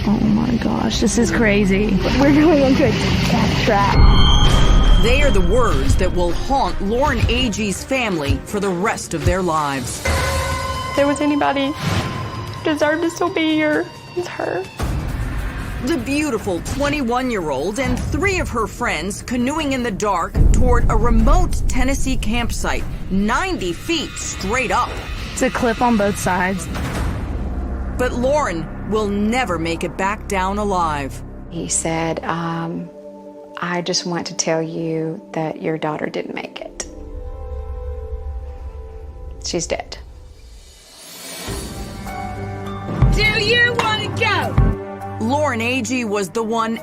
Oh my gosh, this is crazy. We're going into a death trap. They are the words that will haunt Lauren Agee's family for the rest of their lives. If there was anybody who deserved to still be here, it's her. The beautiful 21-year-old and 3 of her friends canoeing in the dark toward a remote Tennessee campsite, 90 feet straight up. It's a cliff on both sides. But Lauren will never make it back down alive. He said, I just want to tell you that your daughter didn't make it. She's dead. Do you want to go? Lauren Agee was the one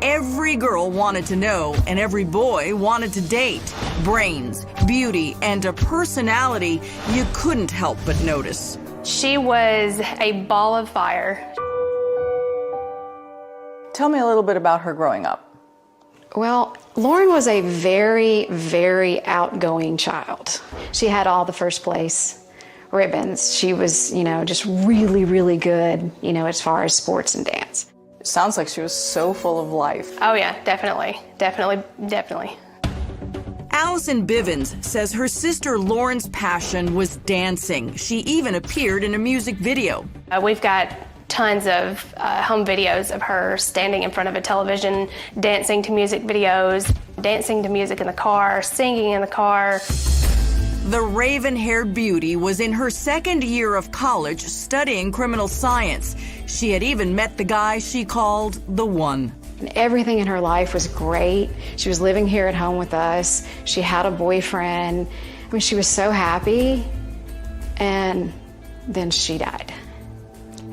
every girl wanted to know and every boy wanted to date. Brains, beauty, and a personality you couldn't help but notice. She was a ball of fire. Tell me a little bit about her growing up. Well, Lauren was a very, very outgoing child. She had all the first place ribbons. She was, just really, really good, as far as sports and dance. It sounds like she was so full of life. Oh yeah, definitely. Allison Bivens says her sister Lauren's passion was dancing. She even appeared in a music video. We've got tons of home videos of her standing in front of a television, dancing to music videos, dancing to music in the car, singing in the car. The raven-haired beauty was in her second year of college studying criminal science. She had even met the guy she called the one. Everything in her life was great. She was living here at home with us. She had a boyfriend. She was so happy. And then she died.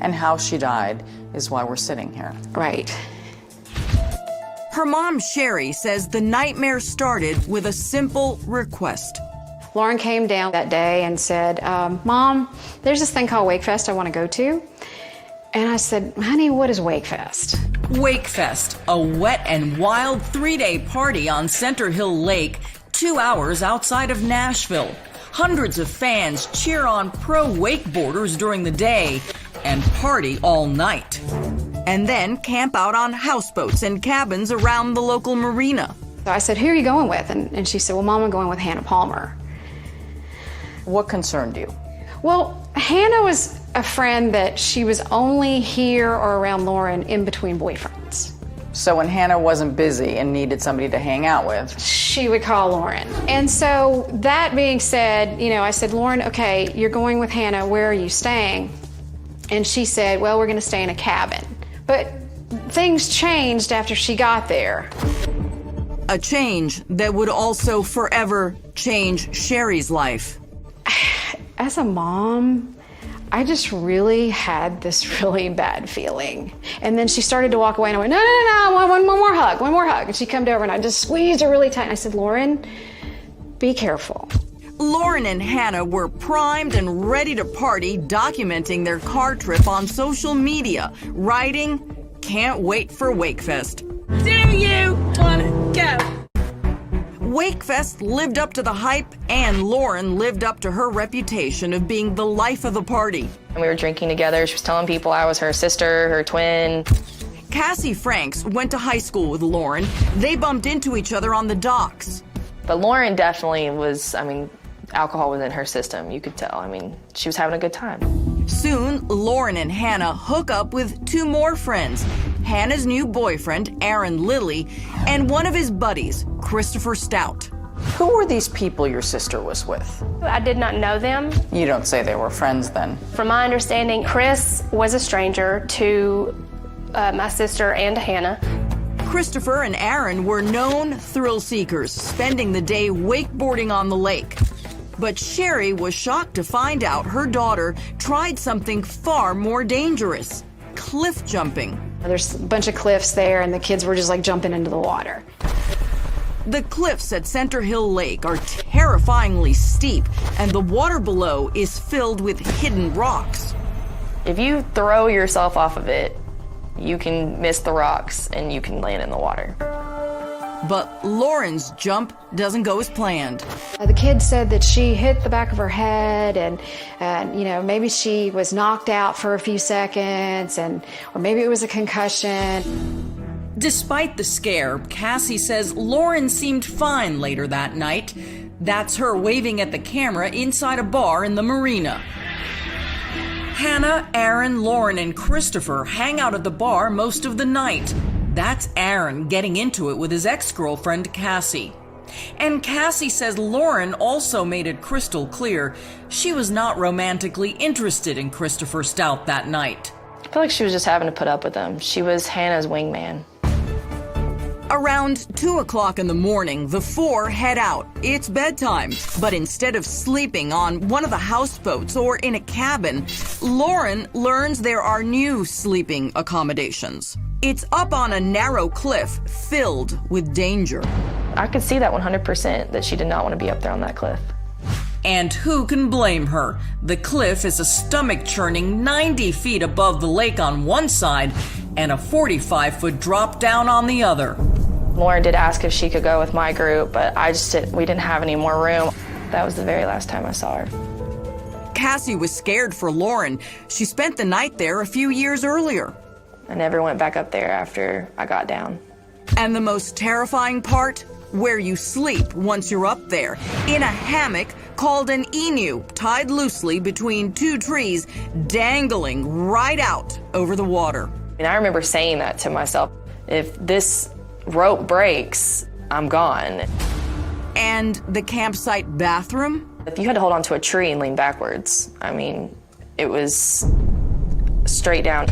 And how she died is why we're sitting here. Right. Her mom, Sherry, says the nightmare started with a simple request. Lauren came down that day and said, Mom, there's this thing called Wakefest I want to go to. And I said, honey, what is Wakefest? Wakefest, a wet and wild 3-day party on Center Hill Lake, 2 hours outside of Nashville. Hundreds of fans cheer on pro wakeboarders during the day and party all night. And then camp out on houseboats and cabins around the local marina. So I said, who are you going with? And she said, well, Mom, I'm going with Hannah Palmer. What concerned you? Well, Hannah was a friend that she was only here or around Lauren in between boyfriends. So when Hannah wasn't busy and needed somebody to hang out with, she would call Lauren. And so that being said, I said, Lauren, okay, you're going with Hannah, where are you staying? And she said, well, we're gonna stay in a cabin. But things changed after she got there. A change that would also forever change Sherry's life. As a mom, I just really had this really bad feeling. And then she started to walk away and I went, no, one more hug. And she came over and I just squeezed her really tight. And I said, Lauren, be careful. Lauren and Hannah were primed and ready to party, documenting their car trip on social media, writing, can't wait for Wakefest. Do you want to go? Wakefest lived up to the hype, and Lauren lived up to her reputation of being the life of the party. We were drinking together. She was telling people I was her sister, her twin. Cassie Franks went to high school with Lauren. They bumped into each other on the docks. But Lauren definitely was, alcohol was in her system, you could tell. She was having a good time. Soon, Lauren and Hannah hook up with 2 more friends, Hannah's new boyfriend, Aaron Lilly, and one of his buddies, Christopher Stout. Who were these people your sister was with? I did not know them. You don't say they were friends then. From my understanding, Chris was a stranger to my sister and Hannah. Christopher and Aaron were known thrill seekers, spending the day wakeboarding on the lake. But Sherry was shocked to find out her daughter tried something far more dangerous, cliff jumping. There's a bunch of cliffs there and the kids were just jumping into the water. The cliffs at Center Hill Lake are terrifyingly steep, and the water below is filled with hidden rocks. If you throw yourself off of it, you can miss the rocks and you can land in the water. But Lauren's jump doesn't go as planned. The kid said that she hit the back of her head and maybe she was knocked out for a few seconds or maybe it was a concussion. Despite the scare, Cassie says Lauren seemed fine later that night. That's her waving at the camera inside a bar in the marina. Hannah, Aaron, Lauren, and Christopher hang out at the bar most of the night. That's Aaron getting into it with his ex-girlfriend, Cassie. And Cassie says Lauren also made it crystal clear she was not romantically interested in Christopher Stout that night. I feel like she was just having to put up with him. She was Hannah's wingman. Around 2 o'clock in the morning, the four head out. It's bedtime. But instead of sleeping on one of the houseboats or in a cabin, Lauren learns there are new sleeping accommodations. It's up on a narrow cliff filled with danger. I could see that 100%, that she did not want to be up there on that cliff. And who can blame her? The cliff is a stomach-churning 90 feet above the lake on one side and a 45-foot drop down on the other. Lauren did ask if she could go with my group, but we didn't have any more room. That was the very last time I saw her. Cassie was scared for Lauren. She spent the night there a few years earlier. I never went back up there after I got down. And the most terrifying part? Where you sleep once you're up there, in a hammock called an emu, tied loosely between two trees, dangling right out over the water. And I remember saying that to myself, if this rope breaks, I'm gone. And the campsite bathroom? If you had to hold onto a tree and lean backwards, it was straight down.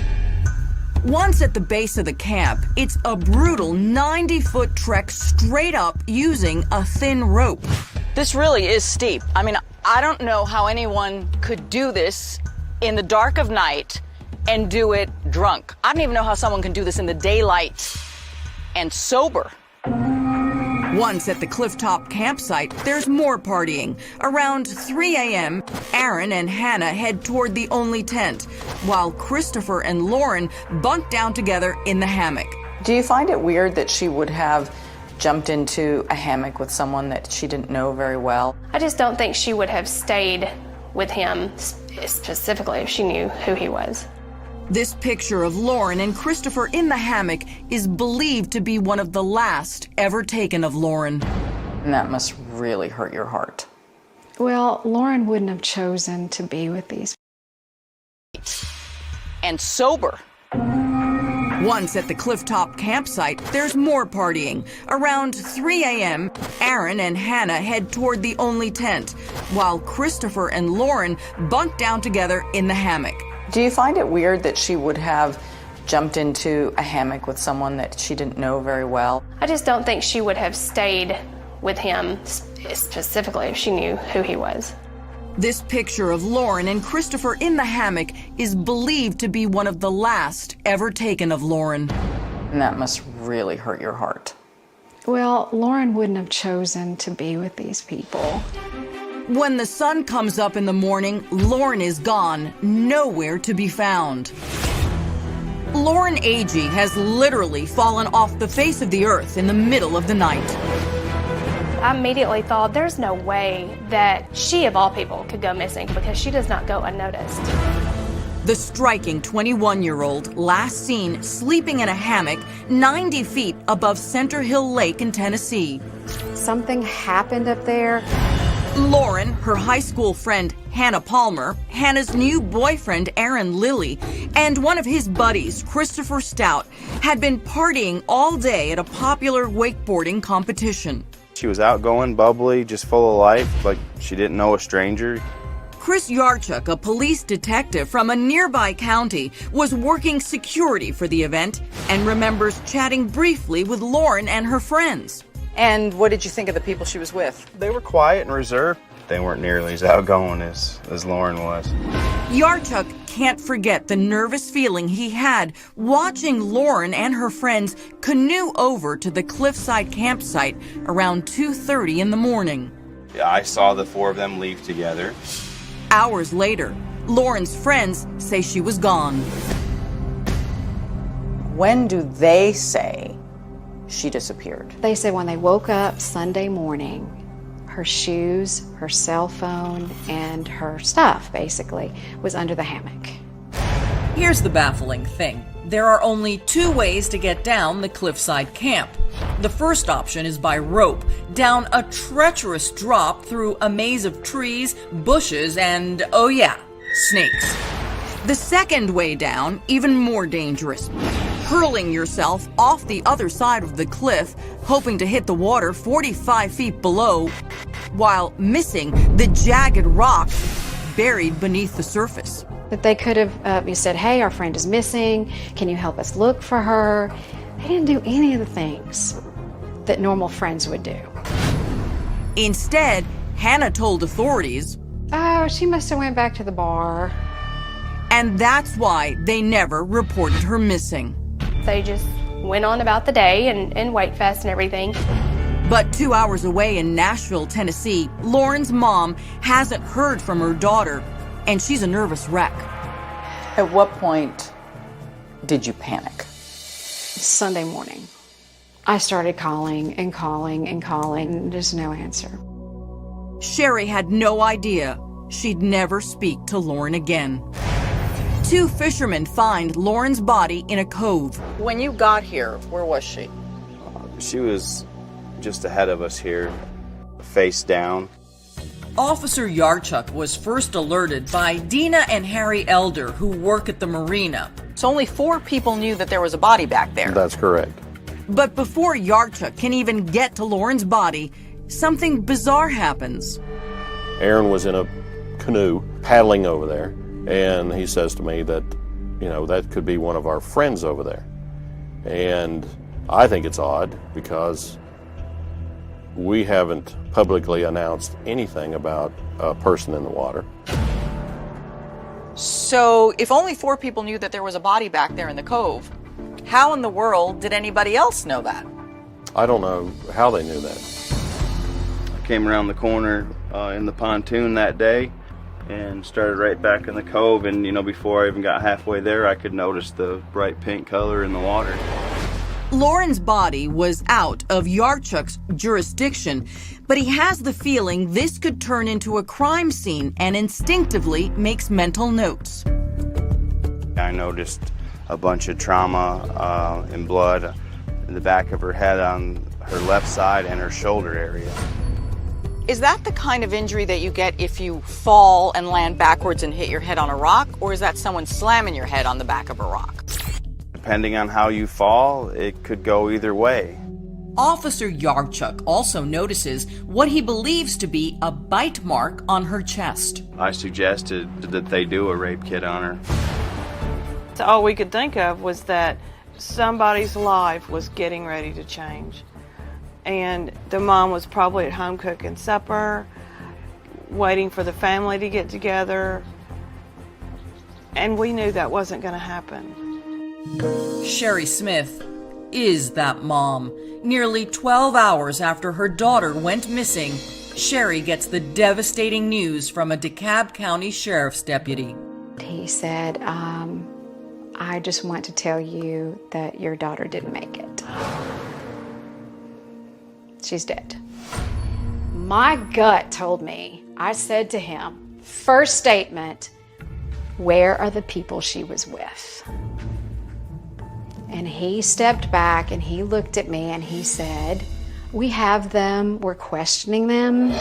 Once at the base of the camp, it's a brutal 90-foot trek straight up using a thin rope. This really is steep. I don't know how anyone could do this in the dark of night and do it drunk. I don't even know how someone can do this in the daylight and sober. Once at the clifftop campsite, there's more partying. Around 3 a.m., Aaron and Hannah head toward the only tent, while Christopher and Lauren bunk down together in the hammock. Do you find it weird that she would have jumped into a hammock with someone that she didn't know very well? I just don't think she would have stayed with him specifically if she knew who he was. This picture of Lauren and Christopher in the hammock is believed to be one of the last ever taken of Lauren. And that must really hurt your heart. Well, Lauren wouldn't have chosen to be with these. And sober. Once at the clifftop campsite, there's more partying. Around 3 a.m., Aaron and Hannah head toward the only tent, while Christopher and Lauren bunk down together in the hammock. Do you find it weird that she would have jumped into a hammock with someone that she didn't know very well? I just don't think she would have stayed with him specifically if she knew who he was. This picture of Lauren and Christopher in the hammock is believed to be one of the last ever taken of Lauren. And that must really hurt your heart. Well, Lauren wouldn't have chosen to be with these people. When the sun comes up in the morning, Lauren is gone, nowhere to be found. Lauren Agee has literally fallen off the face of the earth in the middle of the night. I immediately thought, there's no way that she, of all people, could go missing because she does not go unnoticed. The striking 21-year-old last seen sleeping in a hammock 90 feet above Center Hill Lake in Tennessee. Something happened up there. Lauren, her high school friend Hannah Palmer, Hannah's new boyfriend Aaron Lilly, and one of his buddies, Christopher Stout, had been partying all day at a popular wakeboarding competition. She was outgoing, bubbly, just full of life, like she didn't know a stranger. Chris Yarchuk, a police detective from a nearby county, was working security for the event and remembers chatting briefly with Lauren and her friends. And what did you think of the people she was with? They were quiet and reserved. They weren't nearly as outgoing as Lauren was. Yarchuk can't forget the nervous feeling he had watching Lauren and her friends canoe over to the cliffside campsite around 2:30 in the morning. I saw the four of them leave together. Hours later, Lauren's friends say she was gone. When do they say she disappeared? They said when they woke up Sunday morning, her shoes, her cell phone, and her stuff, basically, was under the hammock. Here's the baffling thing. There are only two ways to get down the cliffside camp. The first option is by rope, down a treacherous drop through a maze of trees, bushes, and, oh yeah, snakes. The second way down, even more dangerous. Hurling yourself off the other side of the cliff, hoping to hit the water 45 feet below, while missing the jagged rock buried beneath the surface. That they could have said, hey, our friend is missing. Can you help us look for her? They didn't do any of the things that normal friends would do. Instead, Hannah told authorities, oh, she must have went back to the bar. and that's why they never reported her missing. They just went on about the day and Wake Fest and everything. But 2 hours away in Nashville, Tennessee, Lauren's mom hasn't heard from her daughter, and she's a nervous wreck. At what point did you panic? Sunday morning, I started calling and calling and calling, and there's no answer. Sherry had no idea she'd never speak to Lauren again. Two fishermen find Lauren's body in a cove. When you got here, where was she? She was just ahead of us here, face down. Officer Yarchuk was first alerted by Dina and Harry Elder, who work at the marina. So only 4 people knew that there was a body back there. That's correct. But before Yarchuk can even get to Lauren's body, something bizarre happens. Aaron was in a canoe paddling over there, and he says to me that, that could be one of our friends over there. And I think it's odd because we haven't publicly announced anything about a person in the water. So if only 4 people knew that there was a body back there in the cove, how in the world did anybody else know that? I don't know how they knew that. I came around the corner in the pontoon that day and started right back in the cove, and before I even got halfway there, I could notice the bright pink color in the water. Lauren's body was out of Yarchuk's jurisdiction, but he has the feeling this could turn into a crime scene and instinctively makes mental notes. I noticed a bunch of trauma and blood in the back of her head on her left side and her shoulder area. Is that the kind of injury that you get if you fall and land backwards and hit your head on a rock, or is that someone slamming your head on the back of a rock? Depending on how you fall, it could go either way. Officer Yarchuk also notices what he believes to be a bite mark on her chest. I suggested that they do a rape kit on her. So all we could think of was that somebody's life was getting ready to change. And the mom was probably at home cooking supper, waiting for the family to get together. And we knew that wasn't going to happen. Sherry Smith is that mom. Nearly 12 hours after her daughter went missing, Sherry gets the devastating news from a DeKalb County Sheriff's deputy. He said, I just want to tell you that your daughter didn't make it. She's dead. My gut told me, I said to him, first statement, where are the people she was with? And he stepped back and he looked at me and he said, we have them, we're questioning them.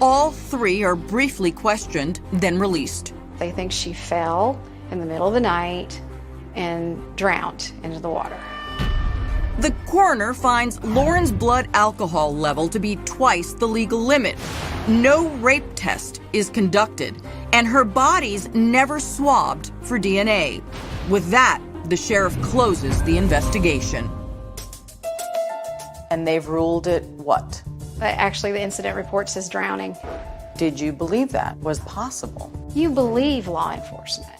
All 3 are briefly questioned, then released. They think she fell in the middle of the night and drowned into the water. The coroner finds Lauren's blood alcohol level to be twice the legal limit. No rape test is conducted, and her body's never swabbed for DNA. With that, the sheriff closes the investigation. And they've ruled it what? Actually, the incident report says drowning. Did you believe that was possible? You believe law enforcement.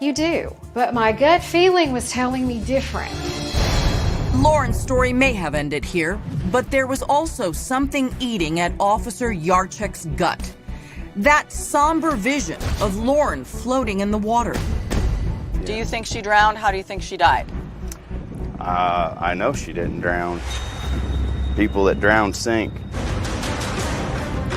You do. But my gut feeling was telling me different. Lauren's story may have ended here, but there was also something eating at Officer Yarchuk's gut. That somber vision of Lauren floating in the water. Do you think she drowned? How do you think she died? I know she didn't drown. People that drown sink.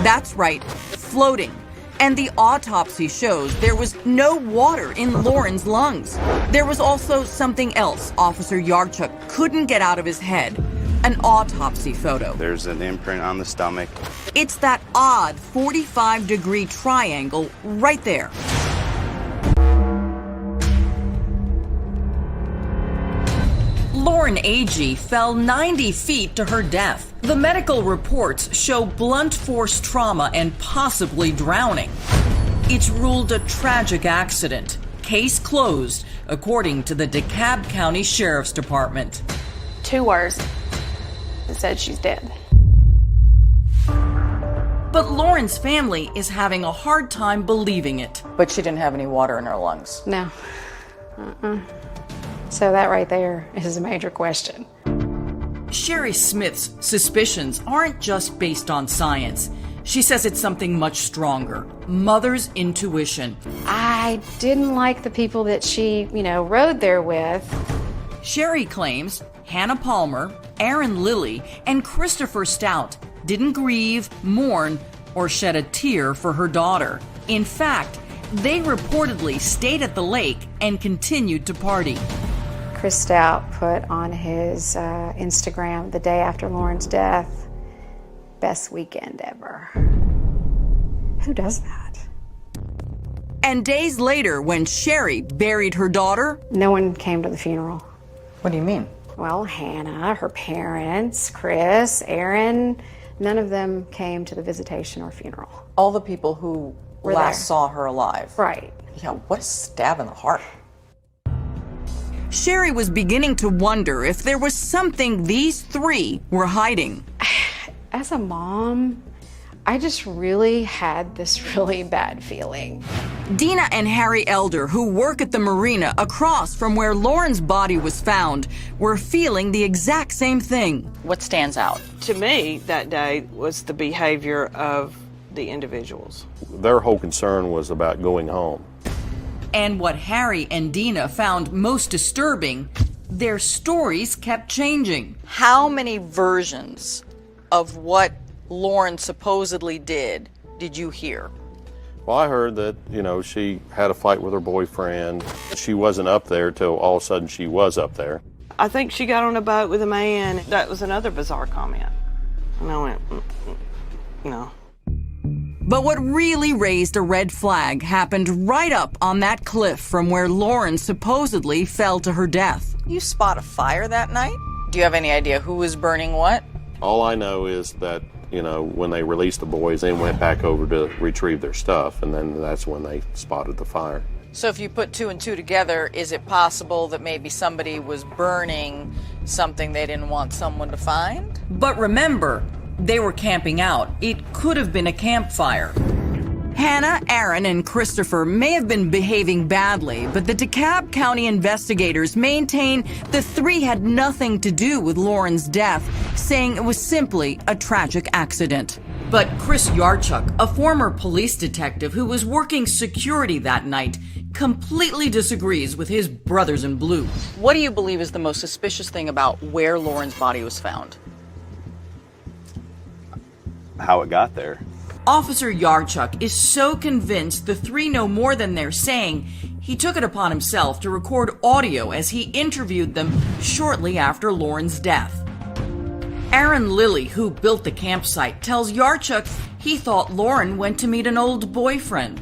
That's right, floating. And the autopsy shows there was no water in Lauren's lungs. There was also something else Officer Yarchuk couldn't get out of his head. An autopsy photo. There's an imprint on the stomach. It's that odd 45-degree triangle right there. Lauren Agee fell 90 feet to her death. The medical reports show blunt force trauma and possibly drowning. It's ruled a tragic accident. Case closed, according to the DeKalb County Sheriff's Department. 2 words. It said she's dead. But Lauren's family is having a hard time believing it. But she didn't have any water in her lungs. No. So that right there is a major question. Sherry Smith's suspicions aren't just based on science. She says it's something much stronger. Mother's intuition. I didn't like the people that she, rode there with. Sherry claims Hannah Palmer, Aaron Lilly, and Christopher Stout didn't grieve, mourn, or shed a tear for her daughter. In fact, they reportedly stayed at the lake and continued to party. Chris Stout put on his Instagram the day after Lauren's death, best weekend ever. Who does that? And days later, when Sherry buried her daughter, no one came to the funeral. What do you mean? Well, Hannah, her parents, Chris, Aaron, none of them came to the visitation or funeral. All the people who Were last there. saw her alive. Right. Yeah, what a stab in the heart. Sherry was beginning to wonder if there was something these three were hiding. As a mom, I just really had this really bad feeling. Dina and Harry Elder, who work at the marina across from where Lauren's body was found, were feeling the exact same thing. What stands out? To me, that day was the behavior of the individuals. Their whole concern was about going home. And what Harry and Dina found most disturbing, their stories kept changing. How many versions of what Lauren supposedly did you hear? Well, I heard that, she had a fight with her boyfriend. She wasn't up there till all of a sudden she was up there. I think she got on a boat with a man. That was another bizarre comment. And I went, no. But what really raised a red flag happened right up on that cliff from where Lauren supposedly fell to her death. You spot a fire that night? Do you have any idea who was burning what? All I know is that, when they released the boys, they went back over to retrieve their stuff, and then that's when they spotted the fire. So if you put 2 and 2 together, is it possible that maybe somebody was burning something they didn't want someone to find? But remember, they were camping out. It could have been a campfire. Hannah, Aaron, and Christopher may have been behaving badly, but the DeKalb County investigators maintain the three had nothing to do with Lauren's death, saying it was simply a tragic accident. But Chris Yarchuk, a former police detective who was working security that night, completely disagrees with his brothers in blue. What do you believe is the most suspicious thing about where Lauren's body was found? How it got there. Officer Yarchuk is so convinced the three know more than they're saying, he took it upon himself to record audio as he interviewed them shortly after Lauren's death. Aaron Lilly, who built the campsite, tells Yarchuk he thought Lauren went to meet an old boyfriend.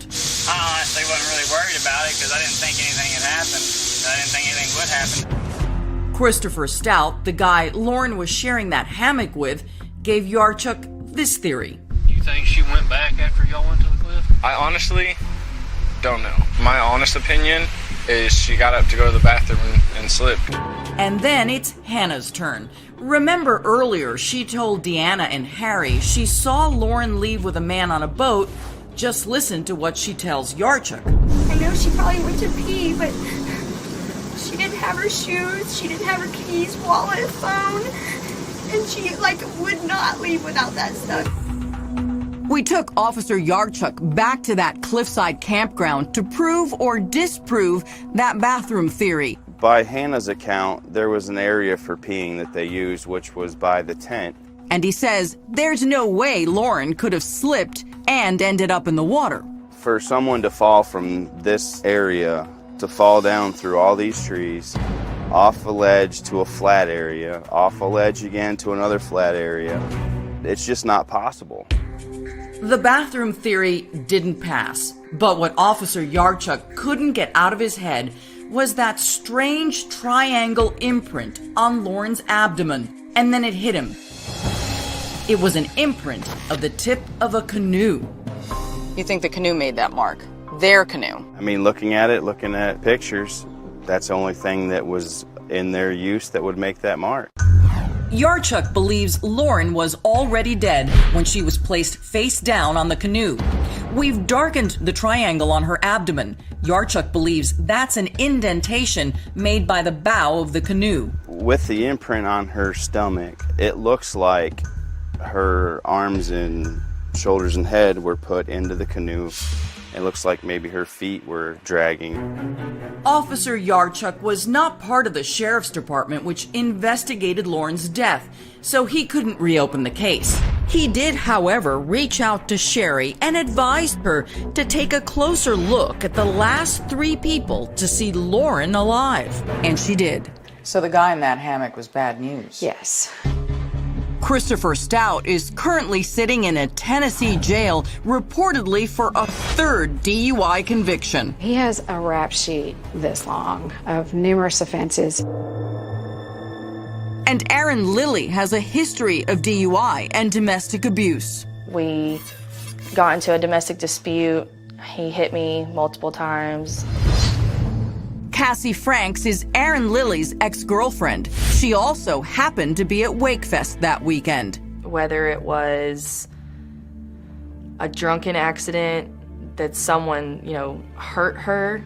I honestly wasn't really worried about it because I didn't think anything had happened. I didn't think anything would happen. Christopher Stout, the guy Lauren was sharing that hammock with, gave Yarchuk this theory. You think she went back after y'all went to the cliff? I honestly don't know. My honest opinion is she got up to go to the bathroom and slipped. And then it's Hannah's turn. Remember earlier she told Deanna and Harry she saw Lauren leave with a man on a boat. Just listen to what she tells Yarchuk. I know she probably went to pee, but she didn't have her shoes, she didn't have her keys, wallet, phone, and she would not leave without that stuff. We took Officer Yarchuk back to that cliffside campground to prove or disprove that bathroom theory. By Hannah's account, there was an area for peeing that they used, which was by the tent. And he says there's no way Lauren could have slipped and ended up in the water. For someone to fall from this area, to fall down through all these trees, off a ledge to a flat area, off a ledge again to another flat area, it's just not possible. The bathroom theory didn't pass, but what Officer Yarchuk couldn't get out of his head was that strange triangle imprint on Lauren's abdomen, and then it hit him. It was an imprint of the tip of a canoe. You think the canoe made that mark? Their canoe? I mean, looking at pictures, that's the only thing that was in their use that would make that mark. Yarchuk believes Lauren was already dead when she was placed face down on the canoe. We've darkened the triangle on her abdomen. Yarchuk believes that's an indentation made by the bow of the canoe. With the imprint on her stomach, it looks like her arms and shoulders and head were put into the canoe. It looks like maybe her feet were dragging. Officer Yarchuk was not part of the sheriff's department which investigated Lauren's death, so he couldn't reopen the case. He did, however, reach out to Sherry and advised her to take a closer look at the last 3 people to see Lauren alive. And she did. So the guy in that hammock was bad news. Yes. Christopher Stout is currently sitting in a Tennessee jail, reportedly for a 3rd DUI conviction. He has a rap sheet this long of numerous offenses. And Aaron Lilly has a history of DUI and domestic abuse. We got into a domestic dispute. He hit me multiple times. Cassie Franks is Aaron Lilly's ex-girlfriend. She also happened to be at Wakefest that weekend. Whether it was a drunken accident that someone, hurt her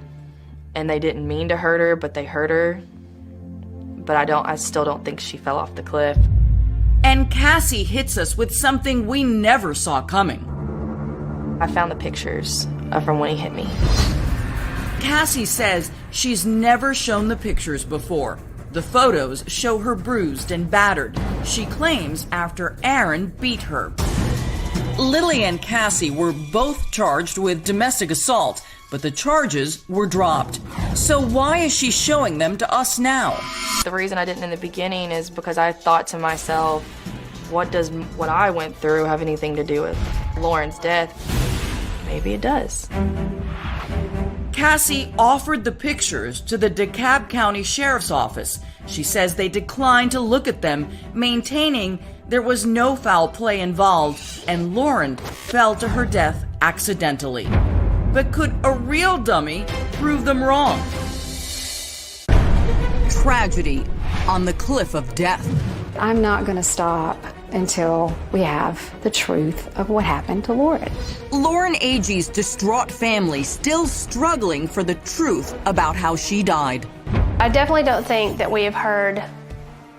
and they didn't mean to hurt her, but they hurt her. But I still don't think she fell off the cliff. And Cassie hits us with something we never saw coming. I found the pictures from when he hit me. Cassie says she's never shown the pictures before. The photos show her bruised and battered. She claims after Aaron beat her. Lily and Cassie were both charged with domestic assault, but the charges were dropped. So why is she showing them to us now? The reason I didn't in the beginning is because I thought to myself, what does what I went through have anything to do with Lauren's death? Maybe it does. Cassie offered the pictures to the DeKalb County Sheriff's Office. She says they declined to look at them, maintaining there was no foul play involved and Lauren fell to her death accidentally. But could a real dummy prove them wrong? Tragedy on the cliff of death. I'm not going to stop until we have the truth of what happened to Lauren. Lauren Agee's distraught family still struggling for the truth about how she died. I definitely don't think that we have heard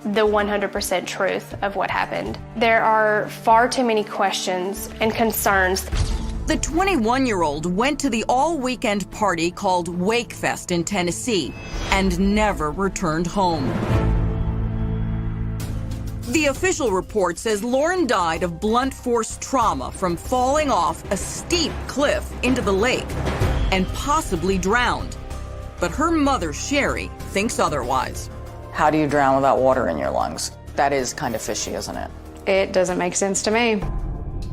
the 100% truth of what happened. There are far too many questions and concerns. The 21-year-old went to the all-weekend party called Wakefest in Tennessee and never returned home. The official report says Lauren died of blunt force trauma from falling off a steep cliff into the lake and possibly drowned. But her mother, Sherry, thinks otherwise. How do you drown without water in your lungs? That is kind of fishy, isn't it? It doesn't make sense to me.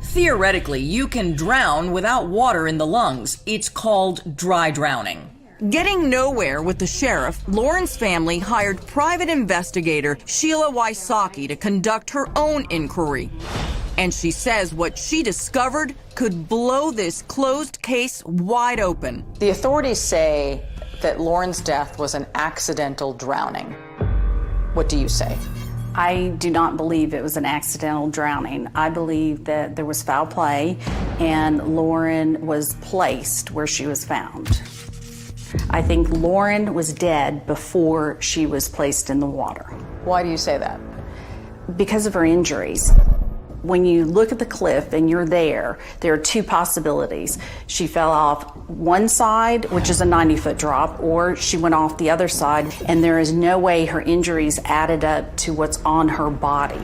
Theoretically, you can drown without water in the lungs. It's called dry drowning. Getting nowhere with the sheriff, Lauren's family hired private investigator Sheila Wysocki to conduct her own inquiry. And she says what she discovered could blow this closed case wide open. The authorities say that Lauren's death was an accidental drowning. What do you say? I do not believe it was an accidental drowning. I believe that there was foul play and Lauren was placed where she was found. I think Lauren was dead before she was placed in the water. Why do you say that? Because of her injuries. When you look at the cliff and you're there are two possibilities. She fell off one side, which is a 90-foot drop, or she went off the other side, and there is no way her injuries added up to what's on her body.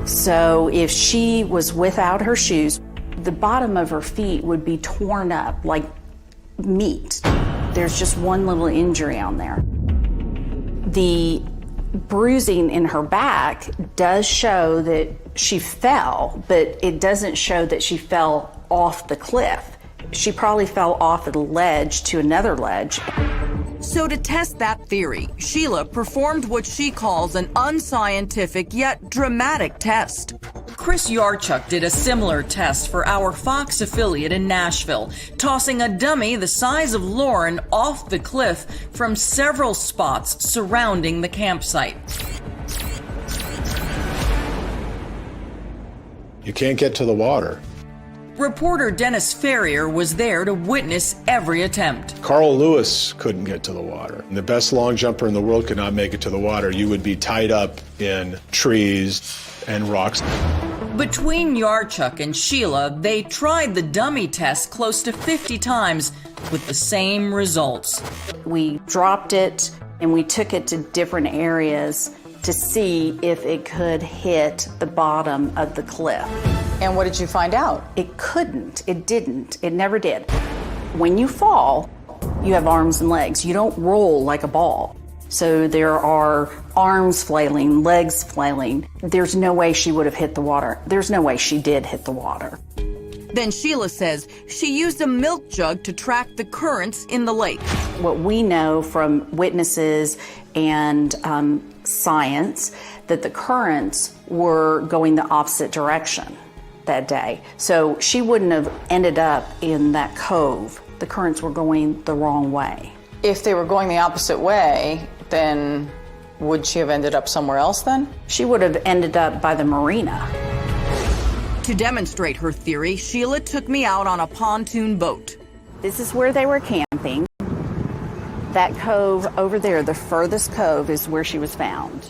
So if she was without her shoes, the bottom of her feet would be torn up like meat. There's just one little injury on there. The bruising in her back does show that she fell, but it doesn't show that she fell off the cliff. She probably fell off a ledge to another ledge. So to test that theory, Sheila performed what she calls an unscientific yet dramatic test. Chris Yarchuk did a similar test for our Fox affiliate in Nashville, tossing a dummy the size of Lauren off the cliff from several spots surrounding the campsite. You can't get to the water. Reporter Dennis Ferrier was there to witness every attempt. Carl Lewis couldn't get to the water. The best long jumper in the world could not make it to the water. You would be tied up in trees and rocks. Between Yarchuk and Sheila, they tried the dummy test close to 50 times with the same results. We dropped it and we took it to different areas to see if it could hit the bottom of the cliff. And what did you find out? It couldn't. It didn't. It never did. When you fall, you have arms and legs. You don't roll like a ball. So there are arms flailing, legs flailing. There's no way she would have hit the water. There's no way she did hit the water. Then Sheila says she used a milk jug to track the currents in the lake. What we know from witnesses and science, that the currents were going the opposite direction that day. So she wouldn't have ended up in that cove. The currents were going the wrong way. If they were going the opposite way, then would she have ended up somewhere else then? She would have ended up by the marina. To demonstrate her theory, Sheila took me out on a pontoon boat. This is where they were camping. That cove over there, the furthest cove, is where she was found.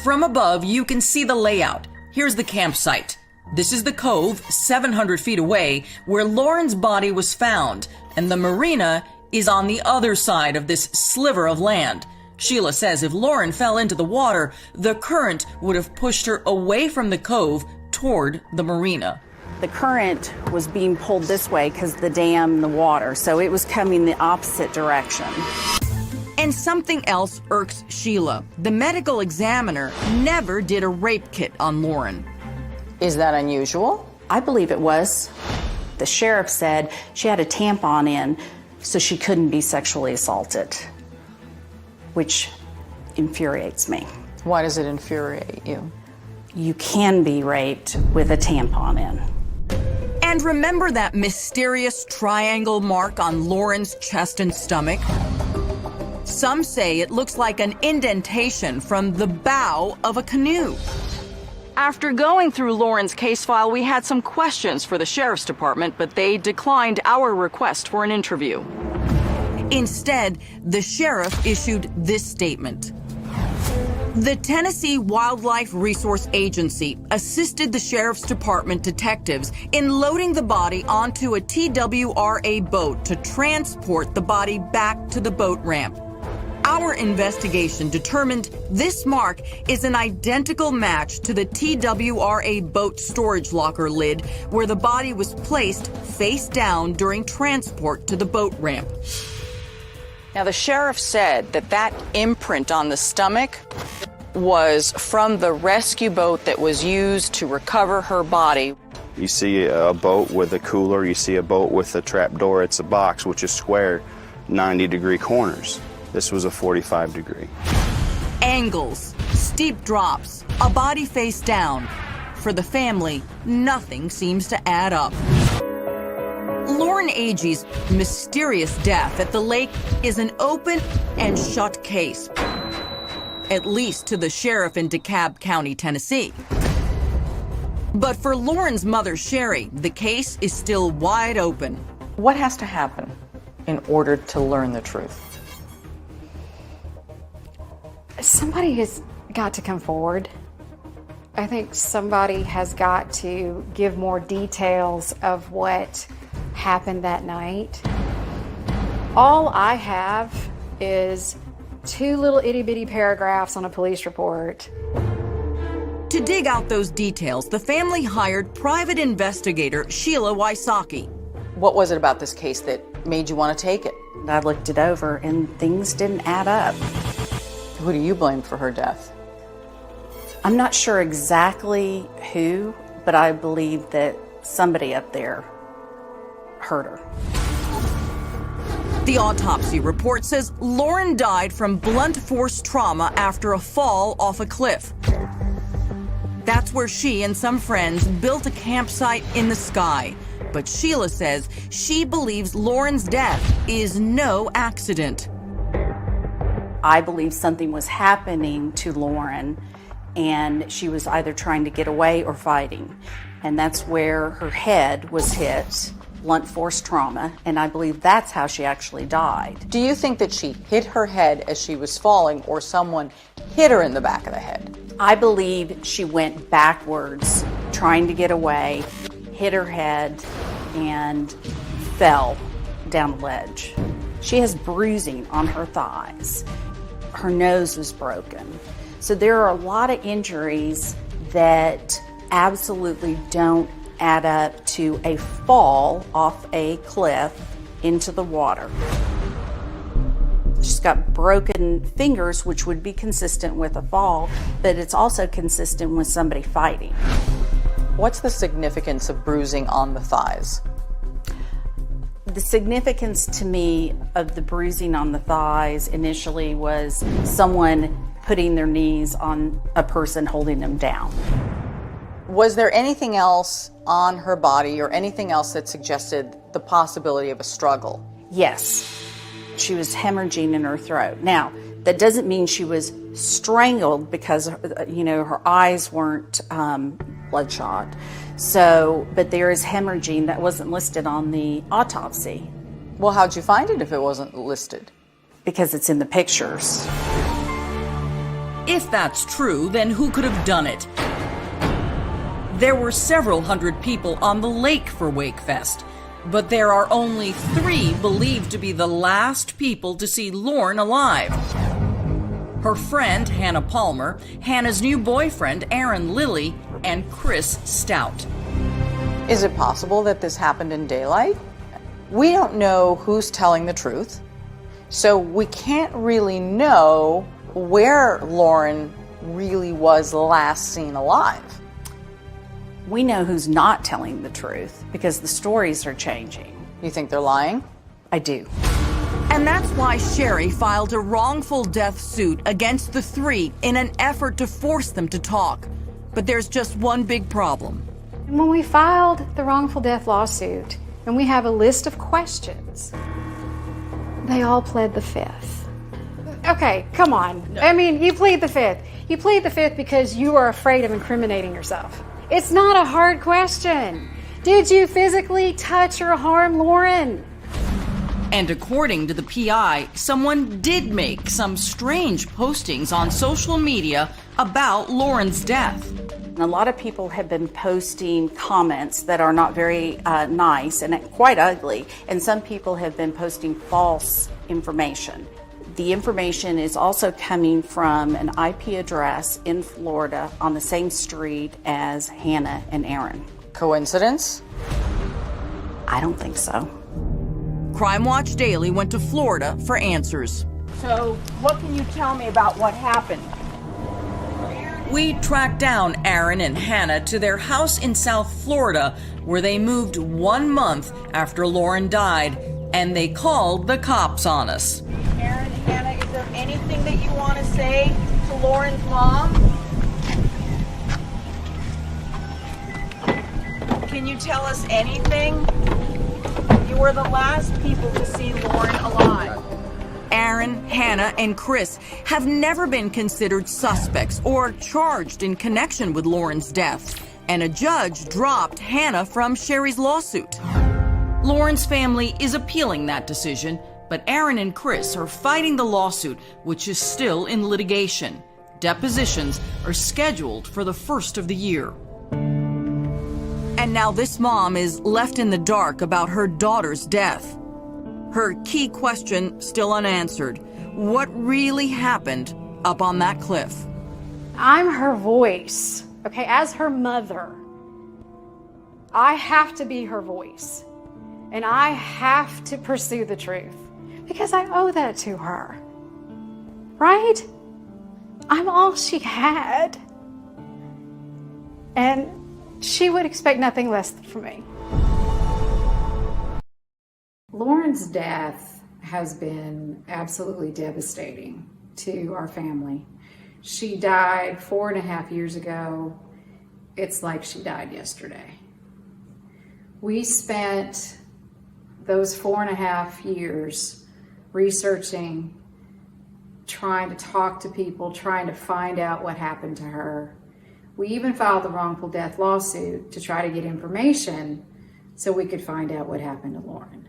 From above, you can see the layout. Here's the campsite. This is the cove, 700 feet away, where Lauren's body was found, and the marina is on the other side of this sliver of land. Sheila says if Lauren fell into the water, the current would have pushed her away from the cove toward the marina. The current was being pulled this way because the dam and the water, so it was coming the opposite direction. And something else irks Sheila. The medical examiner never did a rape kit on Lauren. Is that unusual? I believe it was. The sheriff said she had a tampon in, so she couldn't be sexually assaulted, which infuriates me. Why does it infuriate you? You can be raped with a tampon in. And remember that mysterious triangle mark on Lauren's chest and stomach? Some say it looks like an indentation from the bow of a canoe. After going through Lauren's case file, we had some questions for the sheriff's department, but they declined our request for an interview. Instead, the sheriff issued this statement. The Tennessee Wildlife Resource Agency assisted the sheriff's department detectives in loading the body onto a TWRA boat to transport the body back to the boat ramp. Our investigation determined this mark is an identical match to the TWRA boat storage locker lid where the body was placed face down during transport to the boat ramp. Now, the sheriff said that that imprint on the stomach was from the rescue boat that was used to recover her body. You see a boat with a cooler, you see a boat with a trap door. It's a box, which is square, 90-degree corners. This was a 45-degree. Angles, steep drops, a body face down. For the family, nothing seems to add up. Lauren Agee's mysterious death at the lake is an open and shut case, at least to the sheriff in DeKalb County, Tennessee. But for Lauren's mother, Sherry, the case is still wide open. What has to happen in order to learn the truth? Somebody has got to come forward I think somebody has got to give more details of what happened that night. All I have is 2 little itty-bitty paragraphs on a police report. To dig out those details, the family hired private investigator Sheila Wysocki. What was it about this case that made you want to take it? I looked it over and things didn't add up. Who do you blame for her death? I'm not sure exactly who, but I believe that somebody up there hurt her. The autopsy report says Lauren died from blunt force trauma after a fall off a cliff. That's where she and some friends built a campsite in the sky. But Sheila says she believes Lauren's death is no accident. I believe something was happening to Lauren, and she was either trying to get away or fighting. And that's where her head was hit, blunt force trauma, and I believe that's how she actually died. Do you think that she hit her head as she was falling, or someone hit her in the back of the head? I believe she went backwards, trying to get away, hit her head, and fell down the ledge. She has bruising on her thighs. Her nose was broken. So there are a lot of injuries that absolutely don't add up to a fall off a cliff into the water. She's got broken fingers, which would be consistent with a fall, but it's also consistent with somebody fighting. What's the significance of bruising on the thighs? The significance to me of the bruising on the thighs initially was someone putting their knees on a person holding them down. Was there anything else on her body or anything else that suggested the possibility of a struggle? Yes. She was hemorrhaging in her throat. Now, that doesn't mean she was strangled because, her eyes weren't bloodshot. So, but there is hemorrhaging that wasn't listed on the autopsy. Well, how'd you find it if it wasn't listed? Because it's in the pictures. If that's true, then who could have done it? There were several hundred people on the lake for Wakefest, but there are only 3 believed to be the last people to see Lauren alive. Her friend, Hannah Palmer, Hannah's new boyfriend, Aaron Lilly, and Chris Stout. Is it possible that this happened in daylight? We don't know who's telling the truth, so we can't really know where Lauren really was last seen alive. We know who's not telling the truth because the stories are changing. You think they're lying? I do. And that's why Sherry filed a wrongful death suit against the 3 in an effort to force them to talk. But there's just one big problem. And when we filed the wrongful death lawsuit, and we have a list of questions, they all pled the 5th. Okay, come on. No. I mean, you plead the 5th. You plead the 5th because you are afraid of incriminating yourself. It's not a hard question. Did you physically touch or harm Lauren? And according to the PI, someone did make some strange postings on social media about Lauren's death. A lot of people have been posting comments that are not very nice and quite ugly, and some people have been posting false information. The information is also coming from an IP address in Florida on the same street as Hannah and Aaron. Coincidence? I don't think so. Crime Watch Daily went to Florida for answers. So, what can you tell me about what happened? We tracked down Aaron and Hannah to their house in South Florida, where they moved 1 month after Lauren died, and they called the cops on us. Aaron, Hannah, is there anything that you want to say to Lauren's mom? Can you tell us anything? You were the last people to see Lauren alive. Aaron, Hannah, and Chris have never been considered suspects or charged in connection with Lauren's death, and a judge dropped Hannah from Sherry's lawsuit. Lauren's family is appealing that decision, but Aaron and Chris are fighting the lawsuit, which is still in litigation. Depositions are scheduled for the first of the year. And now this mom is left in the dark about her daughter's death. Her key question still unanswered. What really happened up on that cliff? I'm her voice, okay? As her mother, I have to be her voice. And I have to pursue the truth because I owe that to her, right? I'm all she had. And she would expect nothing less from me. Lauren's death has been absolutely devastating to our family. She died 4.5 years ago. It's like she died yesterday. We spent those 4.5 years researching, trying to talk to people, trying to find out what happened to her. We even filed the wrongful death lawsuit to try to get information so we could find out what happened to Lauren.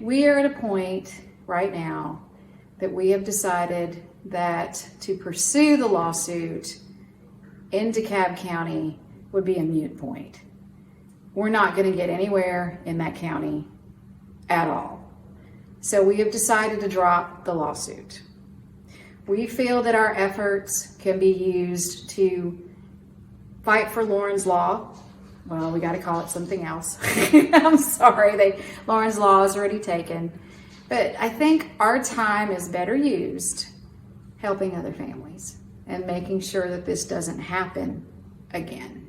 We are at a point right now that we have decided that to pursue the lawsuit in DeKalb County would be a moot point. We're not going to get anywhere in that county at all. So we have decided to drop the lawsuit. We feel that our efforts can be used to fight for Lauren's Law. Well, we got to call it something else. I'm sorry, Lauren's Law is already taken. But I think our time is better used helping other families and making sure that this doesn't happen again.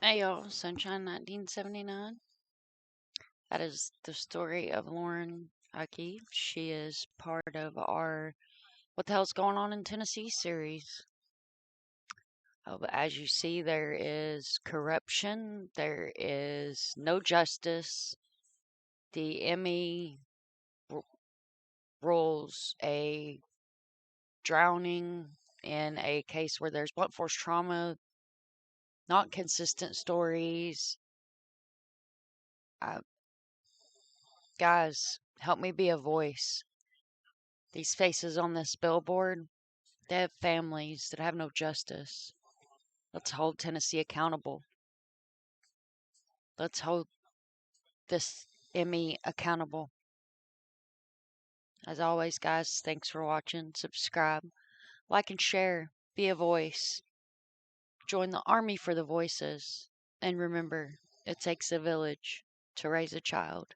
Hey y'all, Sunshine 1979. That is the story of Lauren Agee. She is part of our What the Hell's Going On in Tennessee series. As you see, there is corruption, there is no justice. The ME rules a drowning in a case where there's blunt force trauma, not consistent stories. Guys, help me be a voice. These faces on this billboard, they have families that have no justice. Let's hold Tennessee accountable. Let's hold this ME accountable. As always, guys, thanks for watching. Subscribe, like, and share. Be a voice. Join the army for the voices. And remember, it takes a village to raise a child.